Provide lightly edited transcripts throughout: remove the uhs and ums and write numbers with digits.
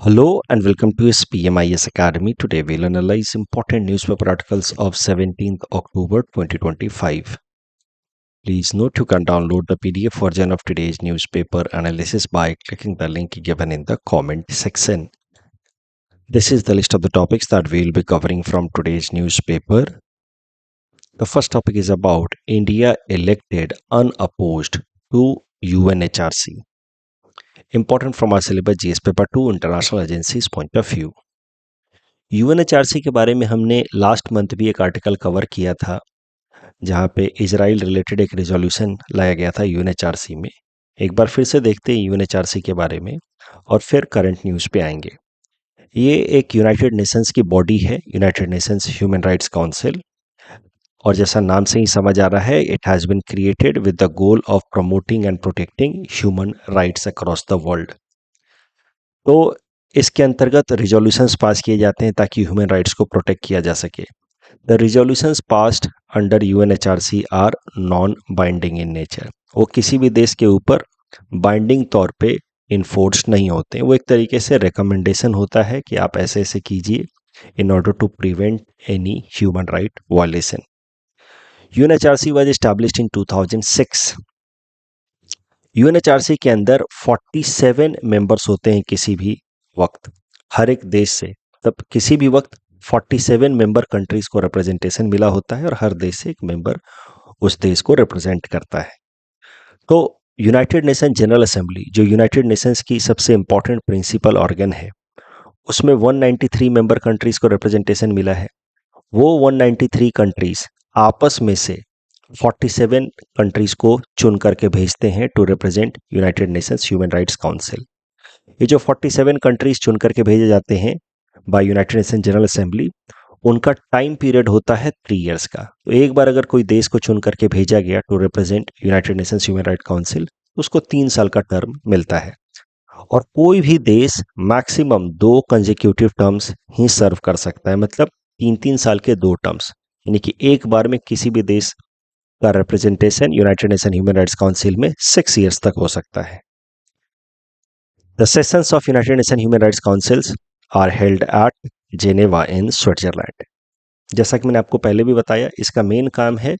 Hello and welcome to SPMIS Academy. Today we'll analyze important newspaper articles of 17th October 2025. Please note you can download the PDF version of today's newspaper analysis by clicking the link given in the comment section. This is the list of the topics that we'll be covering from today's newspaper. The first topic is about India elected unopposed to UNHRC. Important from our syllabus GS paper 2 international agencies point of view. UNHRC के बारे में हमने last month भी एक article cover किया था जहां पे इजराइल रिलेटेड एक रेजोल्यूशन लाया गया था यूएनएचआरसी में। एक बार फिर से देखते हैं यूएनएचआरसी के बारे में और फिर करंट न्यूज़ पे आएंगे। ये एक यूनाइटेड नेशंस की बॉडी है, United Nations human rights council, और जैसा नाम से ही समझ आ रहा है it has been created with the goal of promoting and protecting human rights across the world. तो इसके अंतर्गत रिजोल्यूशंस पास किए जाते हैं ताकि ह्यूमन राइट्स को प्रोटेक्ट किया जा सके। The resolutions passed under UNHRC are non binding in nature. वो किसी भी देश के ऊपर बाइंडिंग तौर पे इन्फोर्स नहीं होते हैं। वो एक तरीके से रिकमेंडेशन होता है कि आप ऐसे ऐसे कीजिए in order to prevent any human right violation. UNHRC was established in 2006। UNHRC के अंदर 47 मेंबर्स होते हैं किसी भी वक्त, हर एक देश से। तब किसी भी वक्त 47 मेंबर कंट्रीज को रिप्रेजेंटेशन मिला होता है और हर देश से एक मेंबर उस देश को रिप्रेजेंट करता है। तो यूनाइटेड नेशन जनरल असेंबली जो यूनाइटेड नेशंस की सबसे इंपॉर्टेंट प्रिंसिपल ऑर्गन है, उसमें 193 मेंबर कंट्रीज को रिप्रेजेंटेशन मिला है। वो 193 कंट्रीज आपस में से 47 कंट्रीज को चुन करके भेजते हैं to represent United Nations human rights council. ये जो 47 कंट्रीज चुन करके भेजे जाते हैं by United Nation general assembly, उनका टाइम पीरियड होता है 3 इयर्स का। तो एक बार अगर कोई देश को चुन करके भेजा गया to represent United Nations human right council, उसको 3 साल का टर्म मिलता है। और कोई भी देश मैक्सिमम 2 कंसेक्यूटिव टर्म्स ही सर्व कर सकता है, मतलब 3-3 साल के 2 टर्म्स, यानी कि एक बार में किसी भी देश का representation United nation human rights council में 6 इयर्स तक हो सकता है। The sessions of United Nations Human Rights Councils are held at Geneva in Switzerland. जैसा कि मैंने आपको पहले भी बताया, इसका मेन काम है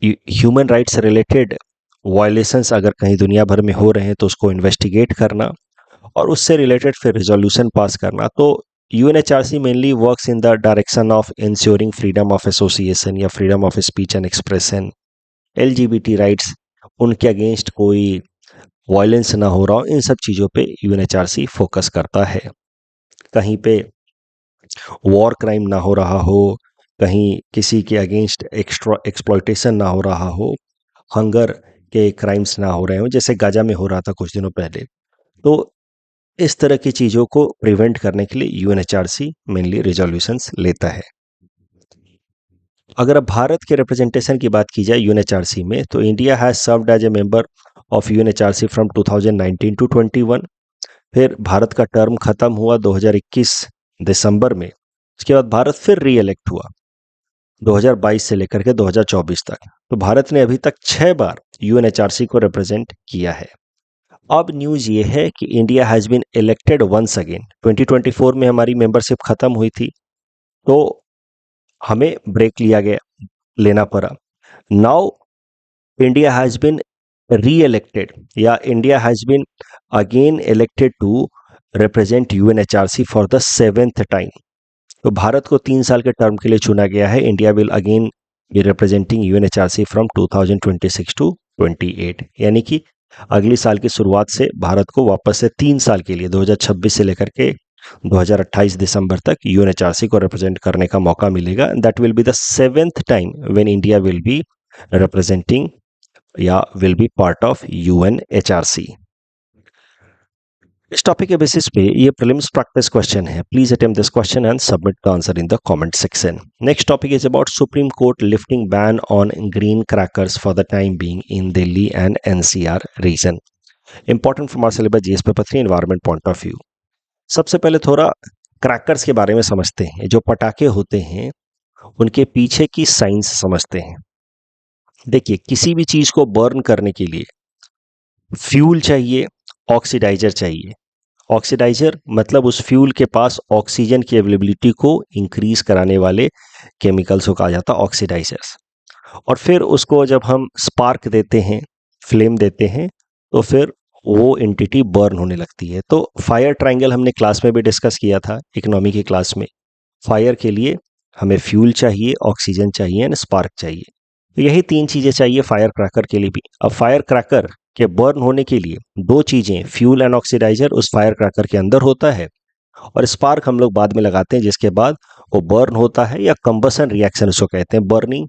ह्यूमन राइट्स रिलेटेड वायलेशंस अगर कहीं दुनिया भर में हो रहे हैं तो उसको इन्वेस्टिगेट करना और उससे रिलेटेड फिर रिजोल्यूशन पास करना। तो UNHRC mainly works in the direction of ensuring freedom of association या freedom of speech and expression, LGBT rights, उनके अगेंस्ट कोई वायलेंस ना हो रहा हो, इन सब चीज़ों पे यूएनएचआरसी फोकस करता है। कहीं पे वॉर क्राइम ना हो रहा हो, कहीं किसी के अगेंस्ट एक्सप्लॉयटेशन ना हो रहा हो, हंगर के क्राइम्स ना हो रहे हो जैसे गाजा में हो रहा था कुछ दिनों पहले। तो इस तरह की चीज़ों को प्रिवेंट करने के लिए यूएनएचआरसी मेनली रिजोल्यूशंस लेता है। अगर अब भारत के रिप्रेजेंटेशन की बात की जाए यूएनएचआरसी में, तो India has served as a member of UNHRC from 2019 to 21। फिर भारत का टर्म खत्म हुआ 2021 दिसंबर में। उसके बाद भारत फिर री इलेक्ट हुआ 2022 से लेकर के 2024 तक। तो भारत ने अभी तक 6 बार यूएनएचआरसी को रिप्रेजेंट किया है। अब न्यूज़ ये है कि India has been elected once again. 2024 में हमारी मेंबरशिप खत्म हुई थी तो हमें ब्रेक लेना पड़ा। Now India has been re-elected या India has been again elected to represent UNHRC for the 7th time। तो भारत को 3 साल के टर्म के लिए चुना गया है। India will again be representing UNHRC from 2026 to 28, यानी कि अगले साल की शुरुआत से भारत को वापस से 3 साल के लिए 2026 से लेकर के 2028 दिसंबर तक यूएनएचआरसी को रिप्रेजेंट करने का मौका मिलेगा। That will be the 7th time when India will be representing या will be part of UNHRC. इस टॉपिक के बेसिस पे ये प्रीलिम्स प्रैक्टिस क्वेश्चन है। Please attempt this question and submit the answer in the comment section. Next topic is about supreme court lifting ban on green crackers for the time being in Delhi and NCR region. Important from our syllabus GS paper 3 environment point of view. सबसे पहले थोड़ा crackers के बारे में समझते हैं। जो पटाखे होते हैं उनके पीछे की साइंस समझते हैं। देखिए, किसी भी चीज को बर्न करने के लिए फ्यूल चाहिए, ऑक्सीडाइजर चाहिए, ऑक्सीडाइजर मतलब उस फ्यूल के पास ऑक्सीजन की अवेलेबिलिटी को इंक्रीज कराने वाले केमिकल्स को कहा जाता है ऑक्सीडाइजर्स। और फिर उसको जब हम स्पार्क देते हैं, फ्लेम देते हैं, तो फिर वो एंटिटी बर्न होने लगती है। तो फायर ट्रायंगल हमने क्लास में भी डिस्कस किया था, इकोनॉमी की क्लास में। फायर के लिए हमें फ्यूल चाहिए, ऑक्सीजन चाहिए एंड स्पार्क चाहिए। तो यही तीन चीज़ें चाहिए फायर क्रैकर के लिए भी। अब फायर क्रैकर के बर्न होने के लिए दो चीज़ें, फ्यूल एंड ऑक्सीडाइजर, उस फायर क्रैकर के अंदर होता है, और स्पार्क हम लोग बाद में लगाते हैं, जिसके बाद वो बर्न होता है, या कंबसन रिएक्शन उसको कहते हैं। Burning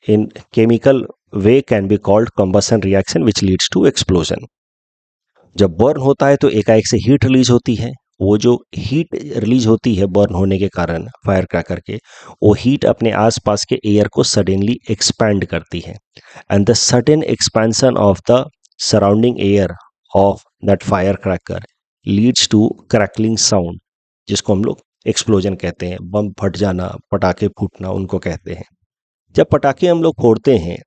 in chemical way can be called combustion reaction which leads to explosion. जब बर्न होता है तो एकाएक से हीट रिलीज होती है। वो जो हीट रिलीज होती है बर्न होने के कारण फायर क्रैकर के, वो हीट अपने आसपास के एयर को सडनली एक्सपैंड करती है, and the sudden expansion of the surrounding air of that fire cracker leads to crackling sound, जिसको हम लोग एक्सप्लोजन कहते हैं। बम फट जाना, पटाखे फूटना, उनको कहते हैं। जब पटाखे हम लोग फोड़ते हैं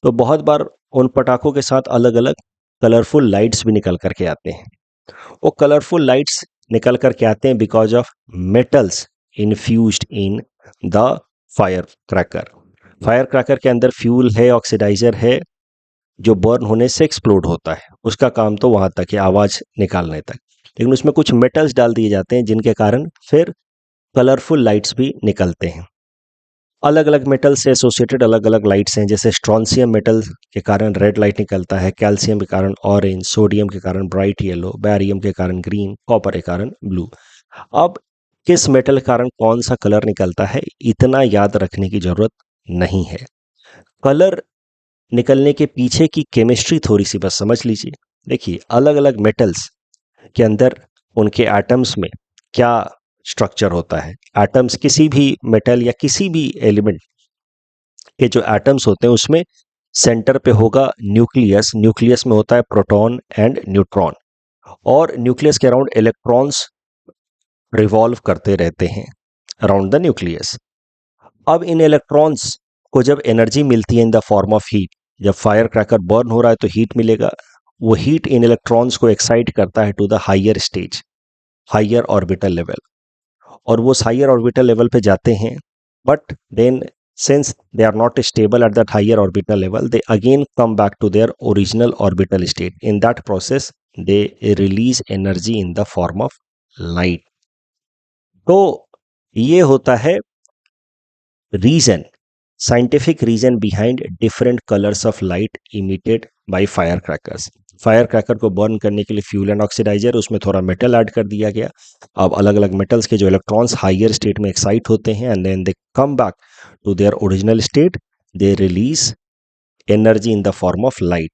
तो बहुत बार उन पटाखों के साथ अलग अलग कलरफुल लाइट्स भी निकल करके आते हैं। वो कलरफुल लाइट्स निकल करके आते हैं because of metals infused in the fire cracker. Fire cracker के अंदर फ्यूल है, ऑक्सीडाइजर है, जो बर्न होने से एक्सप्लोड होता है। उसका काम तो वहां तक है, आवाज निकालने तक। लेकिन उसमें कुछ मेटल्स डाल दिए जाते हैं जिनके कारण फिर कलरफुल लाइट्स भी निकलते हैं। अलग अलग मेटल से एसोसिएटेड अलग अलग लाइट्स हैं, जैसे स्ट्रॉन्सियम मेटल के कारण रेड लाइट निकलता है, कैल्शियम के कारण ऑरेंज, सोडियम के कारण ब्राइट येलो, बैरियम के कारण ग्रीन, कॉपर के कारण ब्लू। अब किस मेटल के कारण कौन सा कलर निकलता है, इतना याद रखने की जरूरत नहीं है। कलर निकलने के पीछे की केमिस्ट्री थोड़ी सी बस समझ लीजिए। देखिए, अलग अलग मेटल्स के अंदर उनके एटम्स में क्या स्ट्रक्चर होता है। एटम्स किसी भी मेटल या किसी भी एलिमेंट के जो एटम्स होते हैं उसमें सेंटर पे होगा न्यूक्लियस। न्यूक्लियस में होता है प्रोटॉन एंड न्यूट्रॉन, और न्यूक्लियस के अराउंड इलेक्ट्रॉन्स रिवॉल्व करते रहते हैं अराउंड द न्यूक्लियस। अब इन इलेक्ट्रॉन्स को जब एनर्जी मिलती है in the form of heat, जब फायर क्रैकर बर्न हो रहा है तो हीट मिलेगा। वो हीट इन इलेक्ट्रॉन्स को एक्साइट करता है to the higher stage, higher orbital level, और वो हायर ऑर्बिटल लेवल पे जाते हैं। But then since they are not stable at that higher orbital level, they again come back to their original orbital state. In that process they release energy in the form of light. तो ये होता है reason, scientific reason behind different colours of light emitted by fire crackers. Fire cracker को burn करने के लिए fuel and oxidizer, उसमें थोड़ा मेटल ऐड कर दिया गया। अब अलग अलग मेटल्स के जो इलेक्ट्रॉन्स हायर स्टेट में एक्साइट होते हैं and then they come back to their original state, they release energy in the form of light.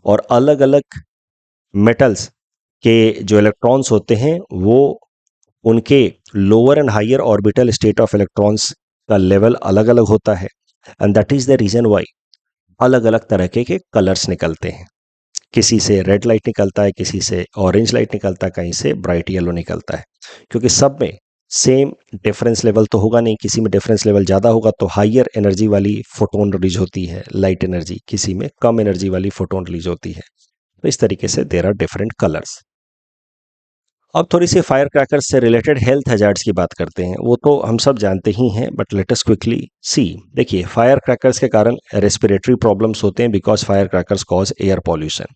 और अलग अलग मेटल्स के जो इलेक्ट्रॉन्स होते हैं वो उनके lower and higher orbital state of electrons का लेवल अलग अलग होता है, and that is the reason why अलग अलग तरह के कलर्स निकलते हैं। किसी से रेड लाइट निकलता है, किसी से ऑरेंज लाइट निकलता है, कहीं से ब्राइट येलो निकलता है, क्योंकि सब में सेम डिफरेंस लेवल तो होगा नहीं। किसी में डिफरेंस लेवल ज़्यादा होगा तो हायर एनर्जी वाली फोटोन रिलीज होती है, लाइट एनर्जी, किसी में कम एनर्जी वाली फोटोन रिलीज होती है। तो इस तरीके से देयर आर डिफरेंट कलर्स। अब थोड़ी सी फायर क्रैकर्स से रिलेटेड हेल्थ हैजार्ड्स की बात करते हैं। वो तो हम सब जानते ही हैं, but let us quickly see. देखिए, फायर क्रैकर्स के कारण रेस्पिरेटरी प्रॉब्लम्स होते हैं because fire crackers cause air pollution.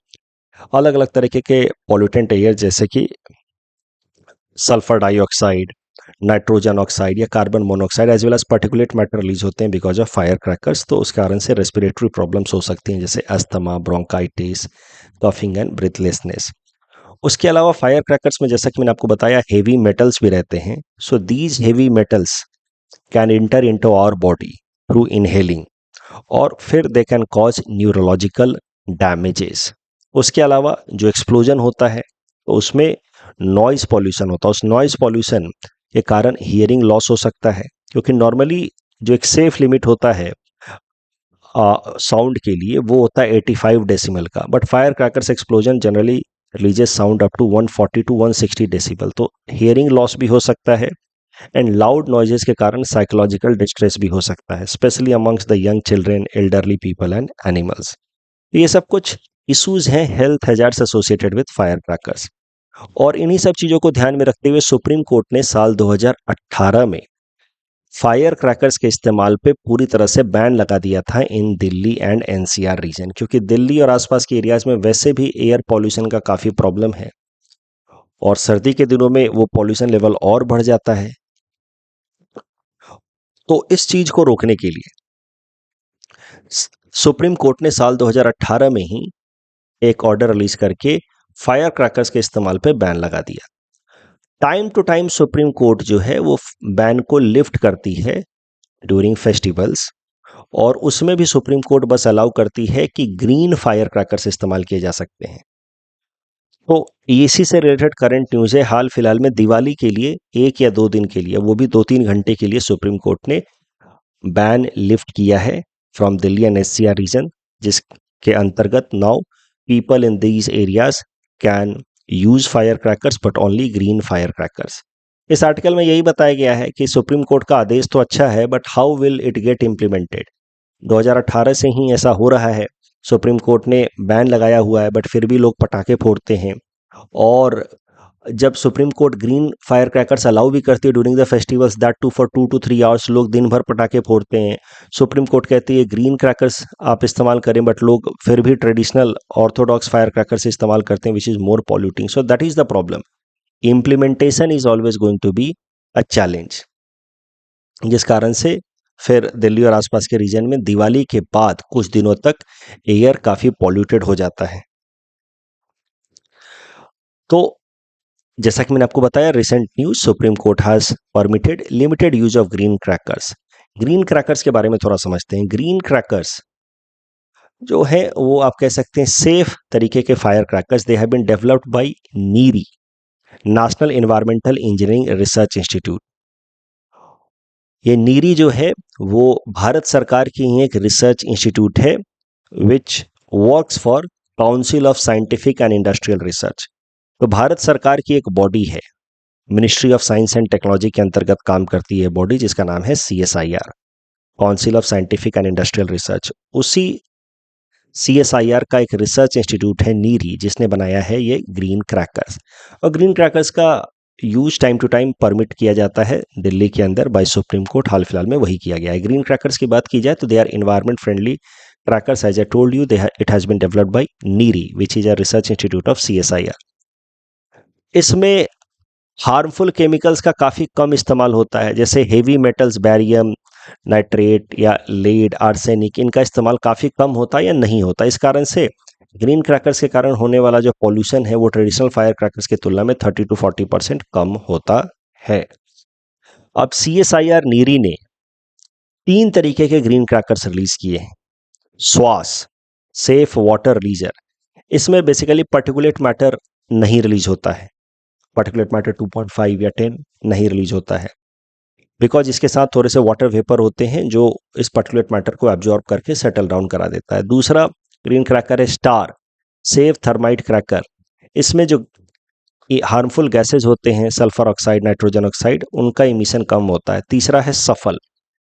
अलग अलग तरीके के पॉल्यूटेंट एयर जैसे कि सल्फर डाइऑक्साइड, नाइट्रोजन ऑक्साइड या carbon monoxide as well as particulate matter release होते हैं बिकॉज ऑफ फायर क्रैकर्स। तो उस कारण से रेस्पिरेटरी प्रॉब्लम्स हो सकती हैं, जैसे asthma, bronchitis, coughing and breathlessness. उसके अलावा फायर क्रैकर्स में, जैसा कि मैंने आपको बताया, हेवी मेटल्स भी रहते हैं। So these heavy metals can enter into our body through inhaling, और फिर they can cause neurological damages. उसके अलावा जो एक्सप्लोजन होता है तो उसमें नॉइज पॉल्यूशन होता है। उस नॉइज पॉल्यूशन के कारण हियरिंग लॉस हो सकता है, क्योंकि नॉर्मली जो एक सेफ लिमिट होता है साउंड के लिए वो होता है 85 डेसिबल का, but fire crackers explosion generally releases sound up to 140 to 160 decibel. तो हियरिंग लॉस भी हो सकता है, एंड लाउड नॉइजेस के कारण साइकोलॉजिकल डिस्ट्रेस भी हो सकता है, specially amongst the young children, elderly people and animals. ये सब कुछ इश्यूज हैं health hazards associated with fire crackers. और इन्हीं सब चीज़ों को ध्यान में रखते हुए सुप्रीम कोर्ट ने साल 2018 में फायर क्रैकर्स के इस्तेमाल पे पूरी तरह से बैन लगा दिया था इन दिल्ली एंड एनसीआर रीजन, क्योंकि दिल्ली और आसपास के एरियाज में वैसे भी एयर पॉल्यूशन का काफ़ी प्रॉब्लम है और सर्दी के दिनों में वो पॉल्यूशन लेवल और बढ़ जाता है। तो इस चीज को रोकने के लिए सुप्रीम कोर्ट ने साल 2018 में ही एक ऑर्डर रिलीज करके फायर क्रैकर्स के इस्तेमाल पे बैन लगा दिया। Time to time supreme court जो है वो बैन को लिफ्ट करती है ड्यूरिंग फेस्टिवल्स, और उसमें भी सुप्रीम कोर्ट बस अलाउ करती है कि ग्रीन फायर क्रैकर्स इस्तेमाल किए जा सकते हैं। तो इसी से रिलेटेड करंट न्यूज़ है, हाल फिलहाल में दिवाली के लिए 1 या 2 दिन के लिए, वो भी 2-3 घंटे के लिए सुप्रीम कोर्ट ने बैन लिफ्ट किया है from Delhi and NCR reason, जिसके अंतर्गत now people in these areas can use fire crackers but only green fire crackers. इस आर्टिकल में यही बताया गया है कि सुप्रीम कोर्ट का आदेश तो अच्छा है, but how will it get implemented. 2018 से ही ऐसा हो रहा है, सुप्रीम कोर्ट ने बैन लगाया हुआ है, बट फिर भी लोग पटाखे फोड़ते हैं। और जब supreme court green fire crackers allow भी करती है during the festivals, that too for 2 to 3 hours, लोग दिन भर पटाखे फोड़ते हैं। सुप्रीम कोर्ट कहती है ग्रीन क्रैकर्स आप इस्तेमाल करें, बट लोग फिर भी ट्रेडिशनल ऑर्थोडॉक्स फायर क्रैकर्स इस्तेमाल करते हैं, which is more polluting. So that is the problem. Implementation is always going to be a challenge, जिस कारण से फिर दिल्ली और आसपास के रीजन में दिवाली के बाद कुछ दिनों तक एयर काफी पॉल्यूटेड हो जाता है। तो जैसा कि मैंने आपको बताया, recent news, supreme court has permitted limited use of green crackers. Green crackers के बारे में थोड़ा समझते हैं। ग्रीन क्रैकर्स जो है वो आप कह सकते हैं सेफ तरीके के fire crackers. They have been developed by NEERI, national environmental engineering research institute. ये नीरी जो है वो भारत सरकार की ही एक रिसर्च इंस्टीट्यूट है, which works for council of scientific and industrial research. तो भारत सरकार की एक बॉडी है, ministry of science and technology के अंतर्गत काम करती है बॉडी, जिसका नाम है CSIR, council of scientific and industrial research. उसी CSIR का एक रिसर्च इंस्टीट्यूट है नीरी, जिसने बनाया है ये ग्रीन क्रैकर्स। और ग्रीन क्रैकर्स का use time to time permit किया जाता है दिल्ली के अंदर बाय सुप्रीम कोर्ट। हाल फिलहाल में वही किया गया है। ग्रीन क्रैकर्स की बात की जाए तो they are environment friendly crackers, as I told you, it has been developed by NEERI, which is a research institute of CSIR। इसमें हार्मफुल केमिकल्स का काफ़ी कम इस्तेमाल होता है, जैसे हेवी मेटल्स, बैरियम नाइट्रेट या लेड, आर्सेनिक, इनका इस्तेमाल काफ़ी कम होता है या नहीं होता। इस कारण से ग्रीन क्रैकर्स के कारण होने वाला जो पॉल्यूशन है वो ट्रेडिशनल फायर क्रैकर्स की तुलना में 30 to 40% कम होता है। अब CSIR नीरी ने 3 तरीके के ग्रीन क्रैकर्स रिलीज किए हैं। स्वास, सेफ वाटर रिलीजर, इसमें बेसिकली पर्टिकुलेट मैटर नहीं रिलीज होता है। पर्टिकुलेट मैटर 2.5 या 10 नहीं रिलीज होता है, बिकॉज इसके साथ थोड़े से वाटर वेपर होते हैं जो इस पर्टिकुलेट मैटर को एब्जॉर्ब करके सेटल डाउन करा देता है। दूसरा ग्रीन क्रैकर है स्टार, सेफ थर्माइट क्रैकर। इसमें जो हार्मफुल गैसेज होते हैं, सल्फर ऑक्साइड, नाइट्रोजन ऑक्साइड, उनका इमिशन कम होता है। तीसरा है सफल,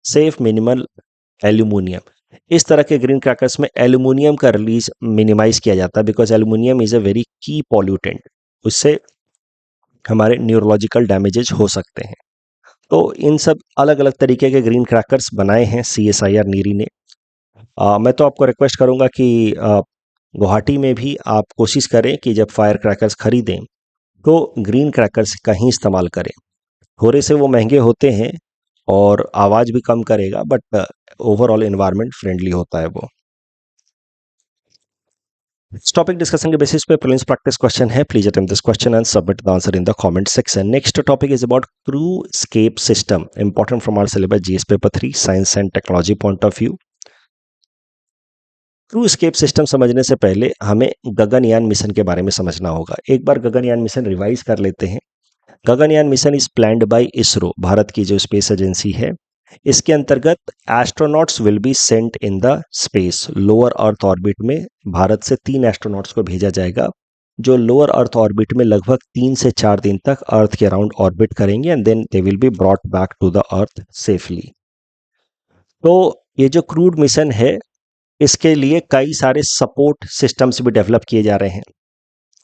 सेफ मिनिमल एल्यूमिनियम। इस तरह के ग्रीन क्रैकर्स में एल्यूमिनियम का रिलीज मिनिमाइज किया जाता है, because aluminium is a very की पॉल्यूटेंट। उससे हमारे न्यूरोलॉजिकल डैमेजेस हो सकते हैं। तो इन सब अलग अलग तरीके के ग्रीन क्रैकर्स बनाए हैं CSIR नीरी ने। मैं तो आपको रिक्वेस्ट करूंगा कि गुवाहाटी में भी आप कोशिश करें कि जब फायर क्रैकर्स खरीदें तो ग्रीन क्रैकर्स का ही इस्तेमाल करें। थोड़े से वो महंगे होते हैं और आवाज़ भी कम करेगा, बट ओवरऑल एनवायरनमेंट फ्रेंडली होता है वो। इस टॉपिक डिस्कशन के बेसिस पे प्रीलिम्स प्रैक्टिस क्वेश्चन है। Please attempt this question and submit the answer in the comment section. Next topic is about crew escape system, important from our syllabus GS paper 3 science and technology point of view. Crew escape system समझने से पहले हमें Gaganyaan mission के बारे में समझना होगा। एक बार गगनयान मिशन रिवाइज कर लेते हैं। Gaganyaan mission is planned by ISRO, Bharat की जो स्पेस एजेंसी है। इसके अंतर्गत astronauts will be sent in the space, lower earth orbit में भारत से 3 एस्ट्रोनॉट्स को भेजा जाएगा, जो लोअर अर्थ ऑर्बिट में लगभग 3 से 4 दिन तक अर्थ के अराउंड ऑर्बिट करेंगे and then they will be brought back to the earth safely. तो ये जो क्रूड मिशन है, इसके लिए कई सारे सपोर्ट सिस्टम्स भी डेवलप किए जा रहे हैं।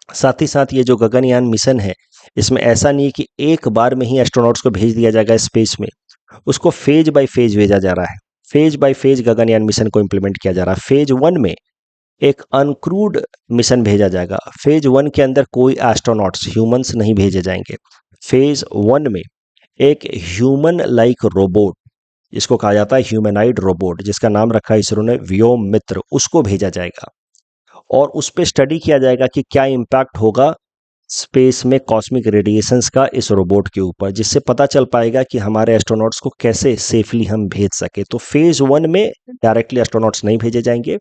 साथ ही साथ ये जो गगनयान मिशन है, इसमें ऐसा नहीं है कि एक बार में ही एस्ट्रोनॉट्स को भेज दिया जाएगा स्पेस में, उसको फेज बाय फेज भेजा जा रहा है। Phase by phase Gaganyaan mission को इंप्लीमेंट किया जा रहा है। फेज 1 में एक अनक्रूड मिशन भेजा जाएगा। फेज 1 के अंदर कोई एस्ट्रोनॉट्स ह्यूमंस नहीं भेजे जाएंगे। फेज 1 में एक ह्यूमन लाइक रोबोट, इसको कहा जाता है ह्यूमनाइड रोबोट, जिसका नाम रखा है इसरो ने व्योम मित्र, उसको भेजा जाएगा और उस पे स्टडी किया जाएगा कि क्या इम्पैक्ट होगा स्पेस में कॉस्मिक रेडिएशंस का इस रोबोट के ऊपर, जिससे पता चल पाएगा कि हमारे एस्ट्रोनॉट्स को कैसे सेफली हम भेज सके। तो फेज 1 में डायरेक्टली एस्ट्रोनॉट्स नहीं भेजे जाएंगे।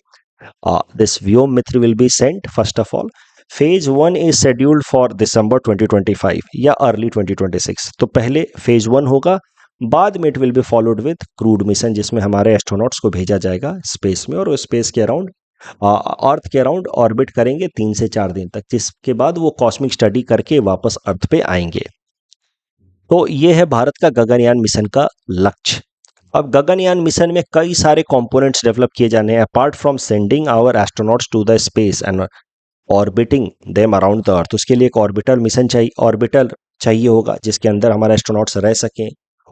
This Vyom Mitra will be Saint first of all. Phase 1 is scheduled for December 2025 या अर्ली 2026। तो पहले फेज 1 होगा, बाद में it will be followed with crude mission, जिसमें हमारे एस्ट्रोनॉट्स को भेजा जाएगा स्पेस में और वो स्पेस के अराउंड अर्थ के अराउंड ऑर्बिट करेंगे 3 से 4 दिन तक, जिसके बाद वो कॉस्मिक स्टडी करके वापस अर्थ पे आएंगे। तो ये है भारत का गगनयान मिशन का लक्ष्य। अब गगनयान मिशन में कई सारे कंपोनेंट्स डेवलप किए जाने हैं। Apart from sending our astronauts to the space and orbiting them around the earth, उसके लिए एक ऑर्बिटल मिशन चाहिए, ऑर्बिटल चाहिए होगा जिसके अंदर हमारे एस्ट्रोनॉट्स रह सकें।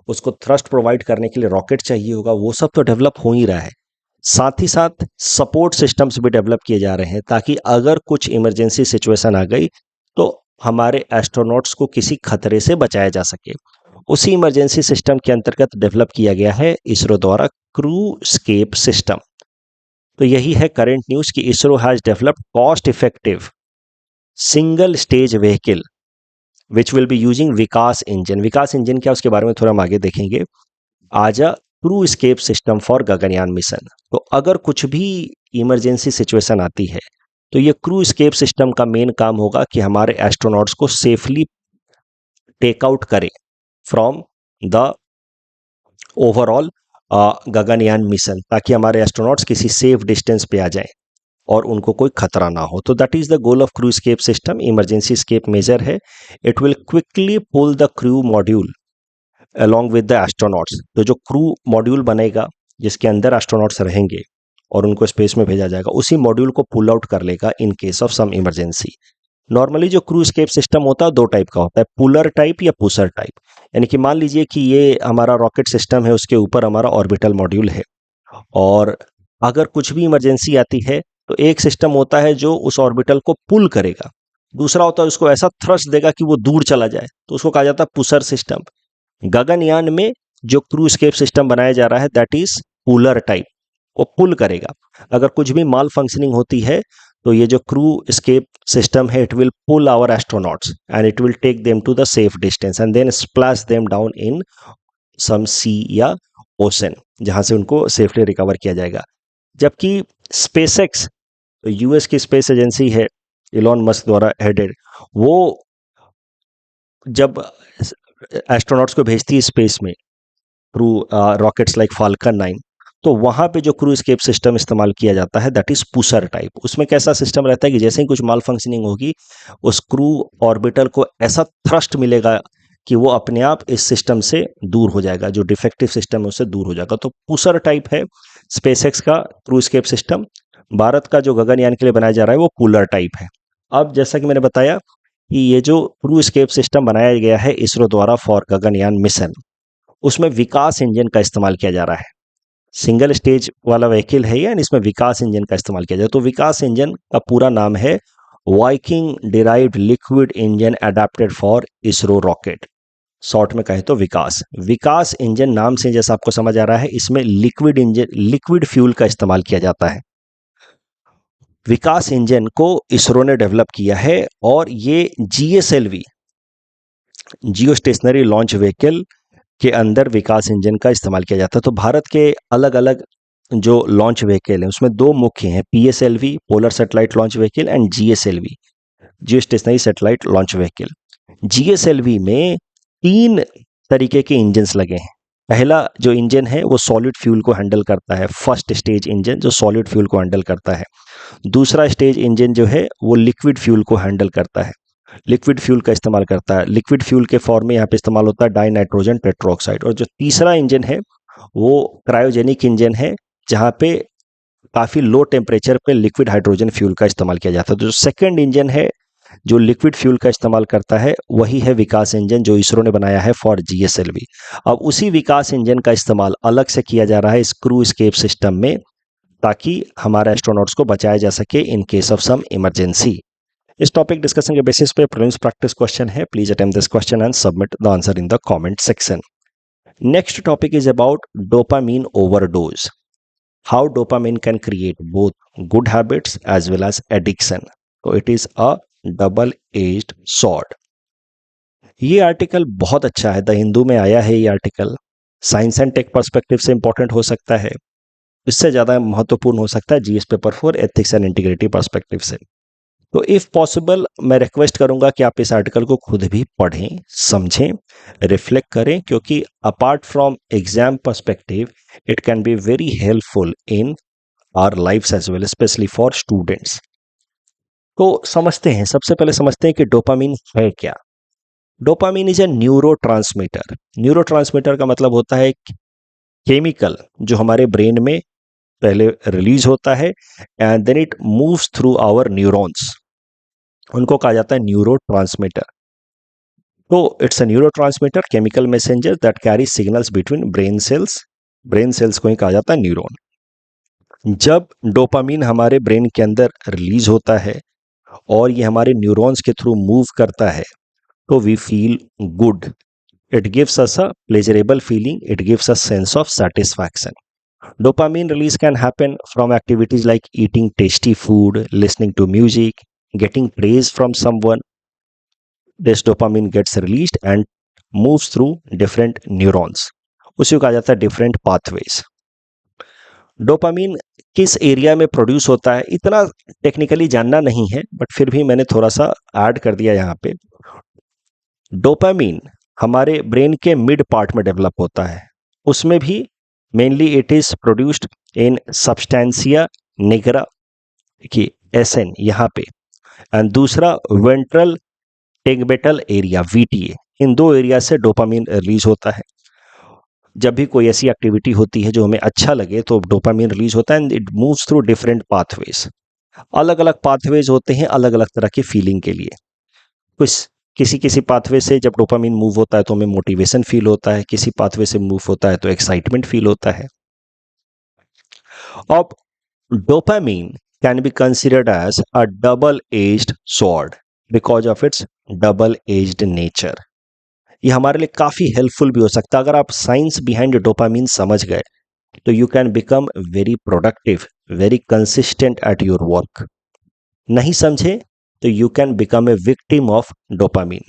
उसको थ्रस्ट प्रोवाइड करने के लिए रॉकेट चाहिए होगा, वो सब तो डेवलप हो ही रहा है। साथ ही साथ सपोर्ट सिस्टम्स भी डेवलप किए जा रहे हैं, ताकि अगर कुछ इमरजेंसी सिचुएशन आ गई तो हमारे एस्ट्रोनॉट्स को किसी खतरे से बचाया जा सके। उसी इमरजेंसी सिस्टम के अंतर्गत डेवलप किया गया है इसरो द्वारा क्रूस्केप सिस्टम। तो यही है करंट न्यूज कि ISRO has developed cost effective single stage vehicle which will be using Vikas engine. Vikas engine क्या, उसके बारे में थोड़ा हम आगे देखेंगे। आजा crew escape system for Gaganyaan mission. तो अगर कुछ भी इमरजेंसी सिचुएशन आती है तो ये क्रू स्केप सिस्टम का मेन काम होगा कि हमारे एस्ट्रोनॉट्स को सेफली टेक आउट करे from the overall Gaganyaan mission, ताकि हमारे एस्ट्रोनॉट्स किसी सेफ डिस्टेंस पे आ जाएं और उनको कोई खतरा ना हो। तो that is the goal of crew escape system. Emergency escape measure है। It will quickly pull the crew module along with the astronauts. तो जो क्रू मॉड्यूल बनेगा जिसके अंदर एस्ट्रोनॉट्स रहेंगे और उनको स्पेस में भेजा जाएगा, उसी मॉड्यूल को पुल आउट कर लेगा in case of some emergency. Normally जो क्रू स्केप सिस्टम होता है 2 टाइप का होता है, पुलर टाइप या पुशर टाइप। यानी कि मान लीजिए कि ये हमारा रॉकेट सिस्टम है, उसके ऊपर हमारा ऑर्बिटल मॉड्यूल है और अगर कुछ भी इमरजेंसी आती है तो एक सिस्टम होता है जो उस ऑर्बिटल को पुल करेगा, दूसरा होता है उसको ऐसा थ्रस्ट देगा कि वो दूर चला जाए, तो उसको कहा जाता है पुशर सिस्टम। गगनयान में जो क्रू स्केप सिस्टम बनाया जा रहा है दैट इज पुलर टाइप, वो पुल करेगा। अगर कुछ भी माल फंक्शनिंग होती है तो ये जो क्रू स्केप सिस्टम है it will pull our astronauts and it will take them to the safe distance and then splash them down in some sea या ओशन, जहां से उनको सेफली रिकवर किया जाएगा। जबकि स्पेसएक्स, तो यूएस की स्पेस एजेंसी है इलॉन मस्क द्वारा हेडेड, वो जब एस्ट्रोनॉट्स को भेजती है स्पेस में थ्रू रॉकेट्स लाइक फाल्कन 9, तो वहां पे जो क्रू स्केप सिस्टम इस्तेमाल किया जाता है दैट इज पुशर टाइप। उसमें कैसा सिस्टम रहता है कि जैसे ही कुछ माल फंक्शनिंग होगी उस क्रू ऑर्बिटल को ऐसा थ्रस्ट मिलेगा कि वो अपने आप इस सिस्टम से दूर हो जाएगा, जो डिफेक्टिव सिस्टम है उससे दूर हो जाएगा। तो पुशर टाइप है स्पेसएक्स का क्रू स्केप सिस्टम। भारत का जो गगनयान के लिए बनाया जा रहा है वो पुलर टाइप है। अब जैसा कि मैंने बताया कि ये जो क्रू स्केप सिस्टम बनाया गया है इसरो द्वारा फॉर गगनयान मिशन, उसमें विकास इंजन का इस्तेमाल किया जा रहा है। सिंगल स्टेज वाला व्हीकल है यानी इसमें विकास इंजन का इस्तेमाल किया जाए। तो विकास इंजन का पूरा नाम है Viking derived liquid engine adapted for ISRO rocket. Short में कहे तो विकास। विकास इंजन नाम से जैसा आपको समझ आ रहा है, इसमें लिक्विड इंजन, लिक्विड फ्यूल का इस्तेमाल किया जाता है। विकास इंजन को इसरो ने डेवलप किया है और ये जीएसएलवी, जियो स्टेशनरी लॉन्च व्हीकल के अंदर विकास इंजन का इस्तेमाल किया जाता है। तो भारत के अलग अलग जो लॉन्च व्हीकल हैं उसमें 2 मुख्य हैं, PSLV polar satellite launch vehicle and GSLV Jio stationery satellite launch vehicle. GSLV में 3 तरीके के इंजन्स लगे हैं। पहला जो इंजन है वो सॉलिड फ्यूल को हैंडल करता है, फर्स्ट स्टेज इंजन जो सॉलिड फ्यूल को हैंडल करता है। दूसरा स्टेज इंजन जो है वो लिक्विड फ्यूल को हैंडल करता है, लिक्विड फ्यूल का इस्तेमाल करता है। लिक्विड फ्यूल के फॉर्म में यहाँ पे इस्तेमाल होता है डाई नाइट्रोजन टेट्रोक्साइड। और जो तीसरा इंजन है वो क्रायोजेनिक इंजन है, जहाँ पे काफ़ी लो टेम्परेचर पे लिक्विड हाइड्रोजन फ्यूल का इस्तेमाल किया जाता है। तो जो सेकंड इंजन है जो लिक्विड फ्यूल का इस्तेमाल करता है वही है विकास इंजन जो इसरो ने बनाया है फॉर जीएसएलवी। अब उसी विकास इंजन का इस्तेमाल अलग से किया जा रहा है इस क्रू एस्केप सिस्टम में, ताकि हमारे एस्ट्रोनॉट्स को बचाया जा सके in case of some emergency. इस टॉपिक डिस्कशन के बेसिस पे प्रीलिम्स प्रैक्टिस क्वेश्चन है। Please attempt this question and submit the answer in the comment section. Next topic is about dopamine overdose, how dopamine can create both good habits as well as addiction. तो it is a double edged sword. ये article बहुत अच्छा है, the Hindu में आया है ये article. Science and take perspective से इंपॉर्टेंट हो सकता है, इससे ज़्यादा महत्वपूर्ण हो सकता है GS paper 4 ethics and integrity perspective से। तो इफ़ पॉसिबल मैं रिक्वेस्ट करूंगा कि आप इस आर्टिकल को खुद भी पढ़ें, समझें, रिफ्लेक्ट करें, क्योंकि apart from exam perspective it can be very helpful in our lifes as well, specially for students. तो समझते हैं, सबसे पहले समझते हैं कि डोपामीन है क्या। Dopamine is a neurotransmitter. Neurotransmitter का मतलब होता है केमिकल जो हमारे ब्रेन में पहले रिलीज होता है and then it moves through our neurons, उनको कहा जाता है न्यूरोट्रांसमीटर। तो it's a neurotransmitter, chemical messenger that carry signals between brain cells. Brain cells को ही कहा जाता है न्यूरॉन। जब डोपामीन हमारे ब्रेन के अंदर रिलीज होता है और ये हमारे न्यूरॉन्स के थ्रू मूव करता है तो we feel good. It gives us a pleasurable feeling, it gives a sense of satisfaction. Dopamine release can happen from activities like eating tasty food, listening to music, getting praise from someone. This dopamine gets released and moves through different neurons. उसी को कहा जाता है different pathways. Dopamine किस area में produce होता है इतना टेक्निकली जानना नहीं है, बट फिर भी मैंने थोड़ा सा ऐड कर दिया यहाँ पे। डोपामीन हमारे ब्रेन के मिड पार्ट में डेवलप होता है, उसमें भी mainly it is produced in substantia nigra की एसएन यहाँ पे, एंड दूसरा वेंट्रल टेगमेटल एरिया वीटीए। इन दो एरिया से डोपामीन रिलीज होता है। जब भी कोई ऐसी एक्टिविटी होती है जो हमें अच्छा लगे तो डोपामीन रिलीज होता है and it moves through different pathways. अलग अलग पाथवेज होते हैं अलग अलग तरह की फीलिंग के लिए। कुछ किसी किसी पाथवे से जब डोपामीन मूव होता है तो हमें मोटिवेशन फील होता है, किसी पाथवे से मूव होता है तो एक्साइटमेंट फील होता है। अब dopamine can be considered as a double edged sword because of its double edged nature. ये हमारे लिए काफी हेल्पफुल भी हो सकता है। अगर आप साइंस बिहाइंड डोपामीन समझ गए तो you can become very productive, very consistent at your work. नहीं समझे तो you can become a victim of dopamine.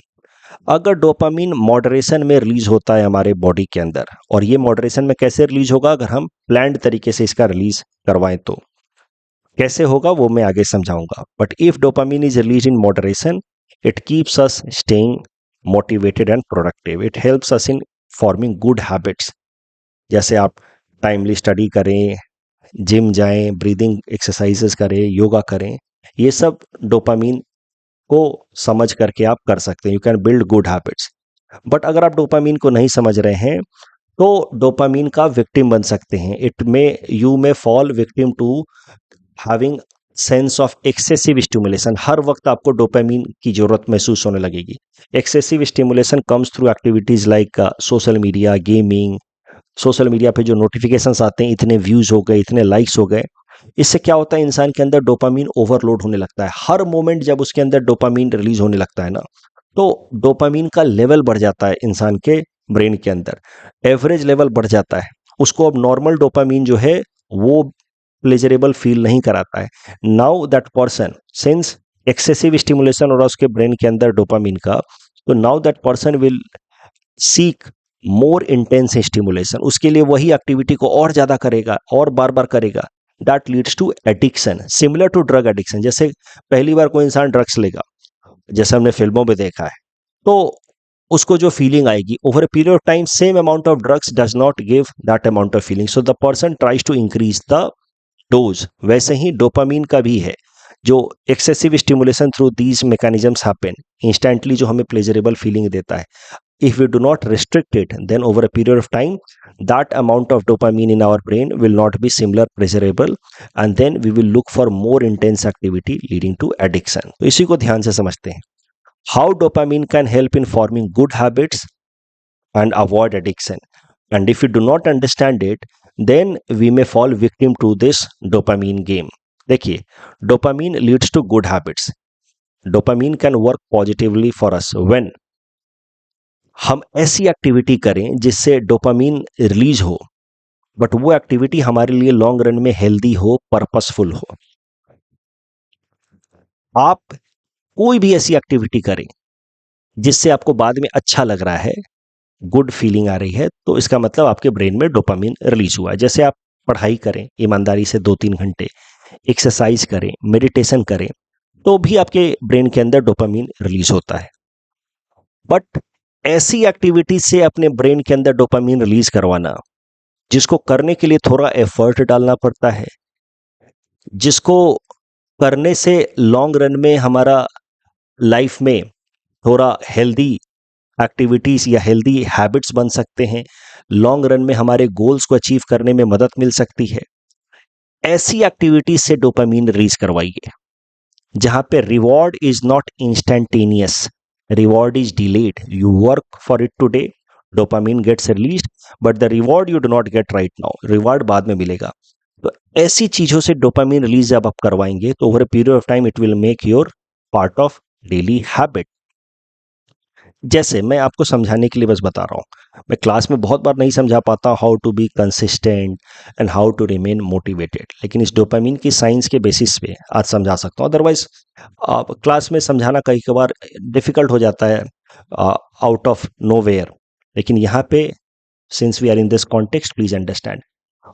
अगर डोपामीन मॉडरेशन में रिलीज होता है हमारे बॉडी के अंदर, और ये मॉडरेशन में कैसे रिलीज होगा, अगर हम प्लान्ड तरीके से इसका रिलीज करवाएं तो कैसे होगा वो मैं आगे समझाऊंगा। But if dopamine is release in moderation it keeps us staying motivated and productive. It helps us in forming good habits, जैसे आप टाइमली स्टडी करें, जिम जाएं, ब्रीदिंग एक्सरसाइजेस करें, योगा करें, ये सब डोपामीन को समझ करके आप कर सकते हैं। You can build good habits. But अगर आप डोपामीन को नहीं समझ रहे हैं तो डोपामीन का विक्टिम बन सकते हैं। You may fall victim to having sense of excessive stimulation. हर वक्त आपको डोपामीन की जरूरत महसूस होने लगेगी। Excessive stimulation comes through activities like social media, gaming. Social media पे जो नोटिफिकेशंस आते हैं, इतने व्यूज हो गए, इतने लाइक्स हो गए, इससे क्या होता है इंसान के अंदर डोपामीन ओवरलोड होने लगता है। हर मोमेंट जब उसके अंदर डोपामीन रिलीज होने लगता है ना, तो डोपामीन का लेवल बढ़ जाता है इंसान के ब्रेन के अंदर, एवरेज लेवल बढ़ जाता है। उसको अब नॉर्मल डोपामीन जो है वो प्लेजरेबल फील नहीं कराता है। Now that person, since excessive stimulation हो रहा है उसके ब्रेन के अंदर डोपामीन का, तो now that person will seek more intense stimulation. उसके लिए वही एक्टिविटी को और ज्यादा करेगा और बार बार करेगा। That leads to addiction, similar to drug addiction. जैसे पहली बार कोई इंसान ड्रग्स लेगा, जैसे हमने फिल्मों में देखा है, तो उसको जो फीलिंग आएगी over a period of time, same amount of drugs does not give that amount of feeling, so the person tries to increase the dose. वैसे ही डोपामीन का भी है, जो excessive stimulation through these mechanisms happen, instantly जो हमें pleasurable feeling देता है, if we do not restrict it, then over a period of time that amount of dopamine in our brain will not be similar pleasurable, and then we will look for more intense activity leading to addiction. तो इसी को ध्यान से समझते हैं. How dopamine can help in forming good habits and avoid addiction, and if we do not understand it, then we may fall victim to this dopamine game. देखिए, dopamine leads to good habits. Dopamine can work positively for us when हम ऐसी activity करें जिससे dopamine release हो, but वो activity हमारे लिए long run में हेल्दी हो, पर्पसफुल हो. आप कोई भी ऐसी एक्टिविटी करें जिससे आपको बाद में अच्छा लग रहा है, गुड फीलिंग आ रही है, तो इसका मतलब आपके ब्रेन में डोपामीन रिलीज हुआ है. जैसे आप पढ़ाई करें ईमानदारी से 2-3 घंटे, एक्सरसाइज करें, मेडिटेशन करें, तो भी आपके ब्रेन के अंदर डोपामीन रिलीज होता है. बट ऐसी एक्टिविटी से अपने ब्रेन के अंदर डोपामीन रिलीज करवाना, जिसको करने के लिए थोड़ा एफर्ट डालना पड़ता है, जिसको करने से लॉन्ग रन में हमारा लाइफ में थोड़ा हेल्दी एक्टिविटीज या हेल्दी हैबिट्स बन सकते हैं, लॉन्ग रन में हमारे गोल्स को अचीव करने में मदद मिल सकती है, ऐसी एक्टिविटीज से डोपामीन रिलीज करवाइए. जहां पे reward is not instantaneous, reward is delayed. You work for it today, dopamine gets released, but the reward you do not get right now. Reward बाद में मिलेगा. तो ऐसी चीजों से डोपामीन रिलीज जब आप करवाएंगे तो over a period of time it will make your part of daily habit. जैसे मैं आपको समझाने के लिए बस बता रहा हूँ, मैं क्लास में बहुत बार नहीं समझा पाता how to be consistent and how to remain motivated, लेकिन इस डोपामीन की साइंस के बेसिस पे आज समझा सकता हूँ. अदरवाइज क्लास में समझाना कई बार डिफिकल्ट हो जाता है आउट ऑफ नोवेयर. लेकिन यहाँ पे since we are in this context, please understand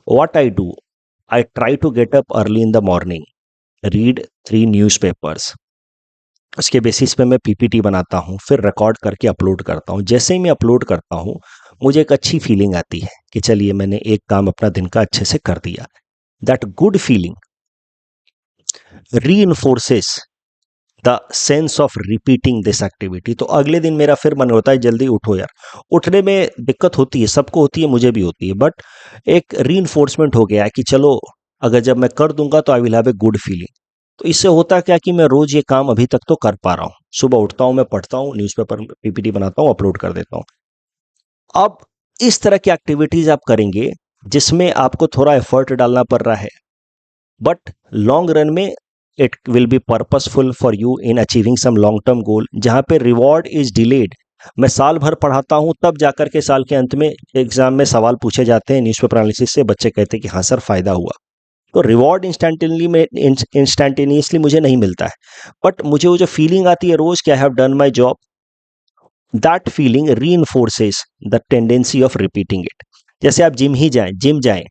what I do. I try to get up early in the morning, read 3 newspapers. उसके बेसिस पे मैं पीपीटी बनाता हूँ, फिर रिकॉर्ड करके अपलोड करता हूँ. जैसे ही मैं अपलोड करता हूँ मुझे एक अच्छी फीलिंग आती है कि चलिए मैंने एक काम अपना दिन का अच्छे से कर दिया. That good feeling reinforces the sense of repeating this activity. तो अगले दिन मेरा फिर मन होता है जल्दी उठो यार. उठने में दिक्कत होती है, सबको होती है, मुझे भी होती है, बट एक रीइंफोर्समेंट हो गया है कि चलो अगर जब मैं कर दूंगा तो I will have a good feeling. तो इससे होता क्या कि मैं रोज ये काम अभी तक तो कर पा रहा हूँ. सुबह उठता हूँ, मैं पढ़ता हूँ, न्यूज़पेपर पीपीटी बनाता हूँ, अपलोड कर देता हूँ. अब इस तरह की एक्टिविटीज आप करेंगे जिसमें आपको थोड़ा एफर्ट डालना पड़ रहा है, बट लॉन्ग रन में it will be purposeful for you in achieving some long term goal. जहां पे रिवॉर्ड इज डिलेड. मैं साल भर पढ़ाता हूं, तब जाकर के साल के अंत में एग्जाम में सवाल पूछे जाते हैं, न्यूज़पेपर एनालिसिस से बच्चे कहते हैं कि हाँ सर फायदा हुआ. तो रिवॉर्ड इंस्टेंटेनियसली मुझे नहीं मिलता है, बट मुझे वो जो फीलिंग आती है रोज कि I have done my job, that feeling reinforces the tendency of repeating it. जैसे आप जिम जाएं,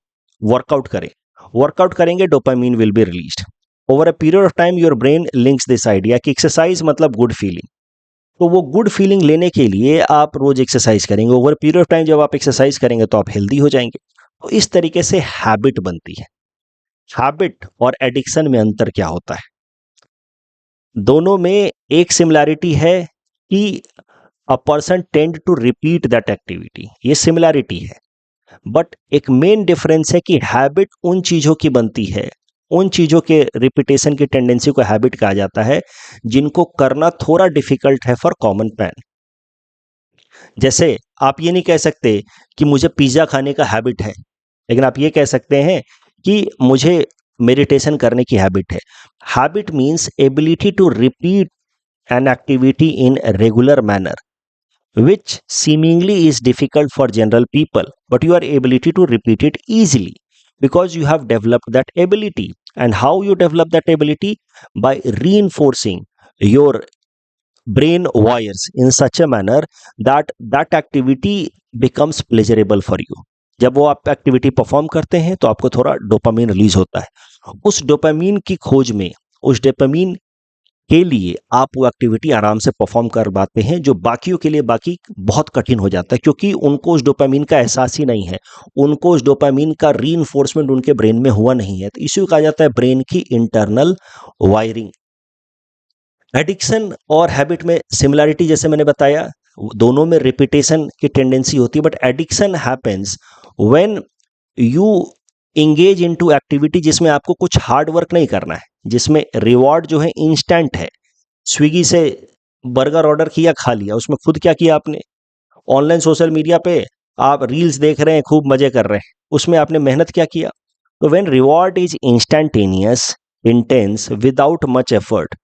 वर्कआउट करेंगे, dopamine will be released. Over a period of time your brain links this idea कि एक्सरसाइज मतलब गुड फीलिंग. तो वो good feeling लेने के लिए आप रोज एक्सरसाइज करेंगे. ओवर पीरियड ऑफ टाइम जब आप एक्सरसाइज करेंगे तो आप हेल्दी हो जाएंगे. तो इस तरीके से हैबिट बनती है. हैबिट और एडिक्शन में अंतर क्या होता है? दोनों में एक सिमिलैरिटी है कि a person tend to repeat that activity, ये सिमिलैरिटी है. बट एक मेन डिफरेंस है कि हैबिट उन चीजों की बनती है, उन चीजों के रिपीटेशन की टेंडेंसी को हैबिट कहा जाता है जिनको करना थोड़ा डिफिकल्ट है फॉर कॉमन मैन. जैसे आप ये नहीं कह सकते कि मुझे पिज्जा खाने का हैबिट है, लेकिन आप ये कह सकते हैं कि मुझे मेडिटेशन करने की हैबिट है. Habit means ability to repeat an activity in regular manner which seemingly is difficult for general people, but your ability to repeat it easily because you have developed that ability. And how you develop that ability? By reinforcing your brain wires in such a manner that that activity becomes pleasurable for you. जब वो आप activity perform करते हैं तो आपको थोड़ा dopamine release होता है. उस डोपामीन की खोज में, उस डोपामीन के लिए आप वो एक्टिविटी आराम से परफॉर्म कर पाते हैं, जो बाकियों के लिए बाकी बहुत कठिन हो जाता है, क्योंकि उनको उस डोपामीन का एहसास ही नहीं है, उनको उस डोपामीन का रीइंफोर्समेंट उनके ब्रेन में हुआ नहीं है. तो इसी को कहा जाता है ब्रेन की इंटरनल वायरिंग. एडिक्शन और हैबिट में सिमिलरिटी जैसे मैंने बताया, दोनों में रिपीटेशन की टेंडेंसी होती है, but addiction happens when you engage into activity जिसमें आपको कुछ हार्ड वर्क नहीं करना है, जिसमें रिवॉर्ड जो है इंस्टेंट है। स्विगी से बर्गर ऑर्डर किया, खा लिया, उसमें खुद क्या किया आपने? ऑनलाइन सोशल मीडिया पे आप रील्स देख रहे हैं, खूब मजे कर रहे हैं, उसमें आपने मेहनत क्या किया? तो when reward is instantaneous, intense, without much effort,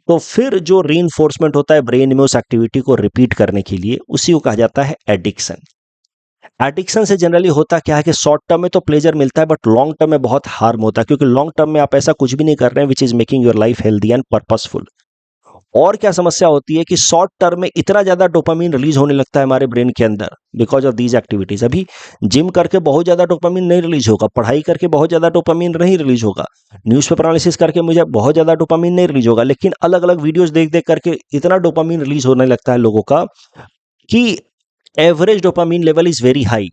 तो फिर जो रीइंफोर्समेंट होता है ब्रेन में उस एक्टिविटी को रिपीट करने के लिए, उसी को कहा जाता है एडिक्शन। एडिक्शन से जनरली होता क्या है कि शॉर्ट टर्म में तो प्लेजर मिलता है, बट लॉन्ग टर्म में बहुत हार्म होता है, क्योंकि लॉन्ग टर्म में आप ऐसा कुछ भी नहीं कर रहे हैं which is making your life healthy and purposeful. और क्या समस्या होती है कि शॉर्ट टर्म में इतना ज्यादा डोपामिन रिलीज होने लगता है हमारे ब्रेन के अंदर बिकॉज ऑफ दीज एक्टिविटीज। अभी जिम करके बहुत ज्यादा डोपामिन नहीं रिलीज होगा, पढ़ाई करके बहुत ज्यादा डोपामिन नहीं रिलीज होगा, न्यूज़पेपर एनालिसिस करके मुझे बहुत ज्यादा डोपामिन नहीं रिलीज होगा, लेकिन अलग अलग वीडियोस देख देख करके इतना डोपामिन रिलीज होने लगता है लोगों का कि average dopamine level is very high,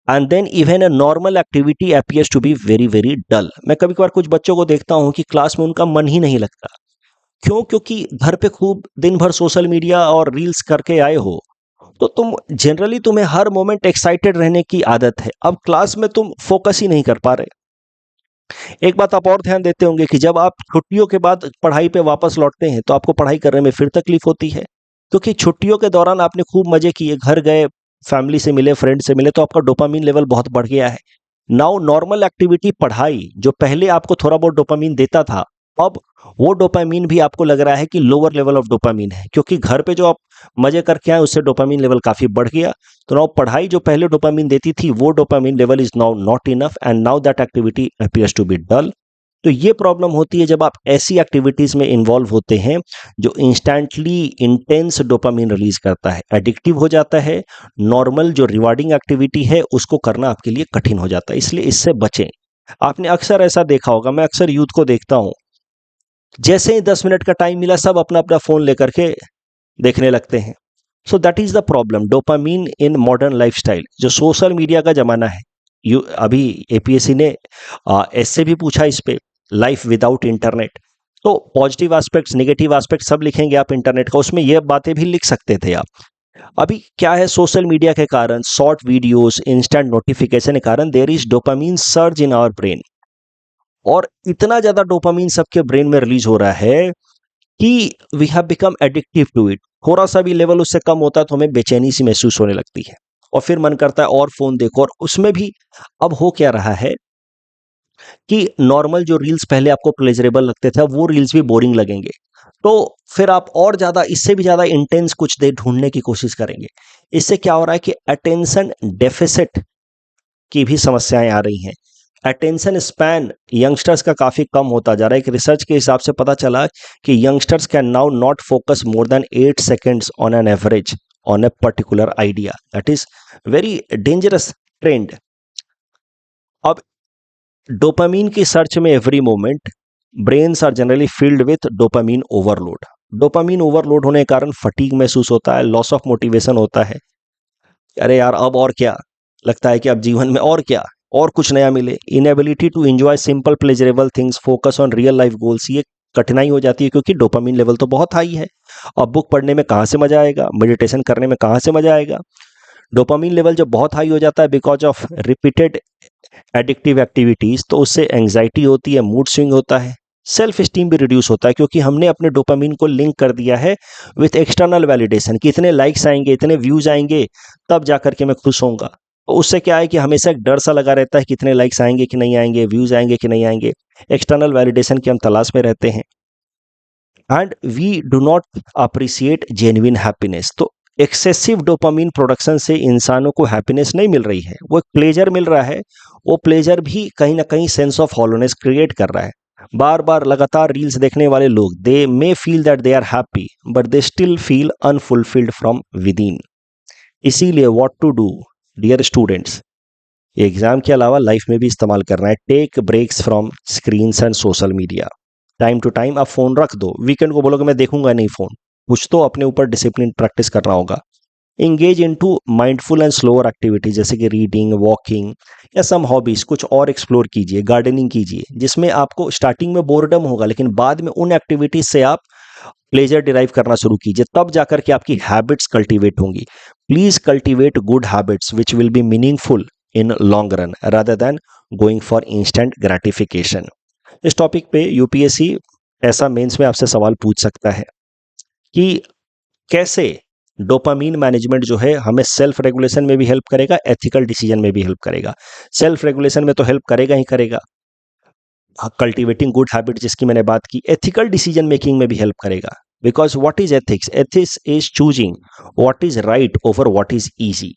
and then even a normal activity appears to be very very dull. मैं कभी कभार कुछ बच्चों को देखता हूं कि क्लास में उनका मन ही नहीं लगता। क्यों? क्योंकि घर पे खूब दिन भर सोशल मीडिया और रील्स करके आए हो, तो तुम जनरली तुम्हें हर मोमेंट एक्साइटेड रहने की आदत है। अब क्लास में तुम फोकस ही नहीं कर पा रहे। एक बात आप और ध्यान देते होंगे कि जब आप छुट्टियों के बाद पढ़ाई पे वापस लौटते हैं तो आपको पढ़ाई करने में फिर तकलीफ होती है, क्योंकि छुट्टियों के दौरान आपने खूब मजे किए, घर गए, फैमिली से मिले, फ्रेंड से मिले, तो आपका डोपामिन लेवल बहुत बढ़ गया है। नाउ नॉर्मल एक्टिविटी पढ़ाई जो पहले आपको थोड़ा बहुत डोपामिन देता था, अब वो डोपामिन भी आपको लग रहा है कि लोअर लेवल ऑफ डोपामिन है, क्योंकि घर पे जो आप मजे करके आए उससे डोपामिन लेवल काफी बढ़ गया। तो नाउ पढ़ाई जो पहले डोपामिन देती थी वो dopamine level is now not enough and now that activity appears to be dull. तो ये प्रॉब्लम होती है जब आप ऐसी एक्टिविटीज में इन्वॉल्व होते हैं जो इंस्टेंटली इंटेंस डोपामिन रिलीज करता है, एडिक्टिव हो जाता है। नॉर्मल जो रिवार्डिंग एक्टिविटी है उसको करना आपके लिए कठिन हो जाता है, इसलिए इससे बचें। आपने अक्सर ऐसा देखा होगा, मैं अक्सर यूथ को देखता हूं, जैसे ही 10 मिनट का टाइम मिला सब अपना अपना फोन लेकर के देखने लगते हैं। सो that is the problem, dopamine in modern lifestyle. जो सोशल मीडिया का जमाना है, अभी एपीएससी ने ऐसे भी पूछा इस पे, लाइफ विदाउट इंटरनेट। तो पॉजिटिव एस्पेक्ट्स, नेगेटिव एस्पेक्ट सब लिखेंगे आप इंटरनेट का, उसमें ये बातें भी लिख सकते थे आप। अभी क्या है, सोशल मीडिया के कारण, शॉर्ट वीडियोस, इंस्टेंट नोटिफिकेशन के कारण there is dopamine surge in our brain, और इतना ज्यादा डोपामिन सबके ब्रेन में रिलीज हो रहा है कि we have become addictive to it. थोड़ा सा भी लेवल उससे कम होता है तो हमें बेचैनी सी महसूस होने लगती है, और फिर मन करता है और फोन देखो। और उसमें भी अब हो क्या रहा है कि नॉर्मल जो रील्स पहले आपको प्लेजरेबल लगते थे अब वो रील्स भी बोरिंग लगेंगे, तो फिर आप और ज्यादा, इससे भी ज्यादा इंटेंस कुछ देर ढूंढने की कोशिश करेंगे। इससे क्या हो रहा है कि अटेंशन डेफिसिट की भी समस्याएं आ रही हैं। अटेंशन स्पैन यंगस्टर्स का काफी कम होता जा रहा है। एक रिसर्च के हिसाब से पता चला कि youngsters can now not focus more than 8 seconds on an average on a particular idea. That is very dangerous trend. अब डोपामीन की सर्च में every moment brains are generally filled with dopamine overload. Dopamine overload होने के कारण fatigue महसूस होता है, loss of motivation होता है, अरे यार अब और क्या, लगता है कि अब जीवन में और क्या, और कुछ नया मिले। Inability to enjoy simple pleasurable things, focus on real life goals, ये कठिनाई हो जाती है क्योंकि डोपामिन लेवल तो बहुत हाई है। अब बुक पढ़ने में कहाँ से मजा आएगा, मेडिटेशन करने में कहाँ से मजा आएगा। डोपामिन लेवल जब बहुत हाई हो जाता है because of repeated addictive activities, तो उससे एंग्जाइटी होती है, मूड स्विंग होता है, सेल्फ स्टीम भी रिड्यूस होता है, क्योंकि हमने अपने डोपामिन को लिंक कर दिया है विथ एक्सटर्नल वैलिडेशन कि इतने लाइक्स आएंगे, इतने व्यूज आएंगे, तब जाकर के मैं खुश होऊंगा। तो उससे क्या है कि हमेशा एक डर सा लगा रहता है कि कितने लाइक्स आएंगे कि नहीं आएंगे, व्यूज आएंगे कि नहीं आएंगे, एक्सटर्नल वैलिडेशन की हम तलाश में रहते हैं, and we do not appreciate genuine happiness. तो एक्सेसिव डोपामिन प्रोडक्शन से इंसानों को हैप्पीनेस नहीं मिल रही है, वो एक प्लेजर मिल रहा है, वो प्लेजर भी कहीं ना कहीं सेंस ऑफ हॉलोनेस क्रिएट कर रहा है। बार बार लगातार रील्स देखने वाले लोग, they may feel that they are happy but they still feel unfulfilled from within. इसीलिए what to do dear students, exam के अलावा लाइफ में भी इस्तेमाल करना है। Take breaks from screens and social media. Time to time आप phone रख दो, वीकेंड को बोलोगे मैं देखूंगा नहीं फोन, कुछ तो अपने ऊपर डिसिप्लिन प्रैक्टिस करना होगा। Engage into mindful and slower activities जैसे कि रीडिंग, वॉकिंग या सम हॉबीज, कुछ और एक्सप्लोर कीजिए, गार्डनिंग कीजिए, जिसमें आपको स्टार्टिंग में बोरडम होगा लेकिन बाद में उन एक्टिविटीज से आप प्लेजर डिराइव करना शुरू कीजिए, तब जाकर के आपकी हैबिट्स कल्टीवेट होंगी। Please cultivate good habits which will B meaningful in long run rather than going for instant gratification. इस टॉपिक पे यूपीएससी ऐसा मेंस में आपसे सवाल पूछ सकता है कि कैसे डोपामीन मैनेजमेंट जो है हमें सेल्फ रेगुलेशन में भी हेल्प करेगा, एथिकल डिसीजन में भी हेल्प करेगा। सेल्फ रेगुलेशन में तो हेल्प करेगा ही करेगा, कल्टीवेटिंग गुड हैबिट जिसकी मैंने बात की, एथिकल डिसीजन मेकिंग में भी हेल्प करेगा। Because what is ethics? Ethics is choosing what is right over what is easy.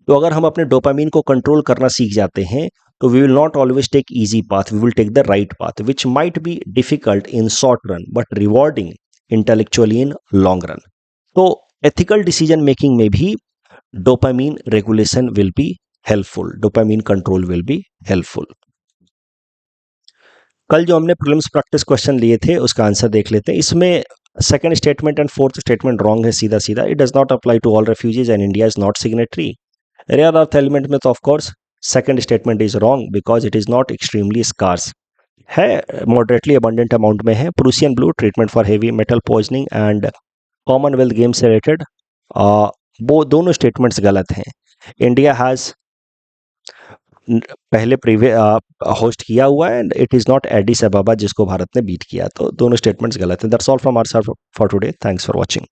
तो अगर हम अपने डोपामीन को कंट्रोल करना सीख जाते हैं तो we will not always take easy path, we will take the right path which might be difficult in short run but rewarding intellectually in long run. तो एथिकल डिसीजन मेकिंग में भी dopamine regulation will be helpful, dopamine control will be helpful. कल जो हमने prelims practice question लिए थे उसका answer देख लेते हैं। इसमें second statement and fourth statement wrong है सीधा सीधा। It does not apply to all refugees and India is not signatory. Rare earth element में तो of course second statement is wrong because it is not extremely scarce, है moderately abundant amount में है। Prussian blue treatment for heavy metal poisoning and commonwealth games से related, वो दोनों statements गलत हैं। इंडिया हैज पहले होस्ट किया हुआ है and it is not Aedes अबाबा जिसको भारत ने बीट किया, तो दोनों स्टेटमेंट्स गलत हैं। That's all from our side for today, thanks for watching.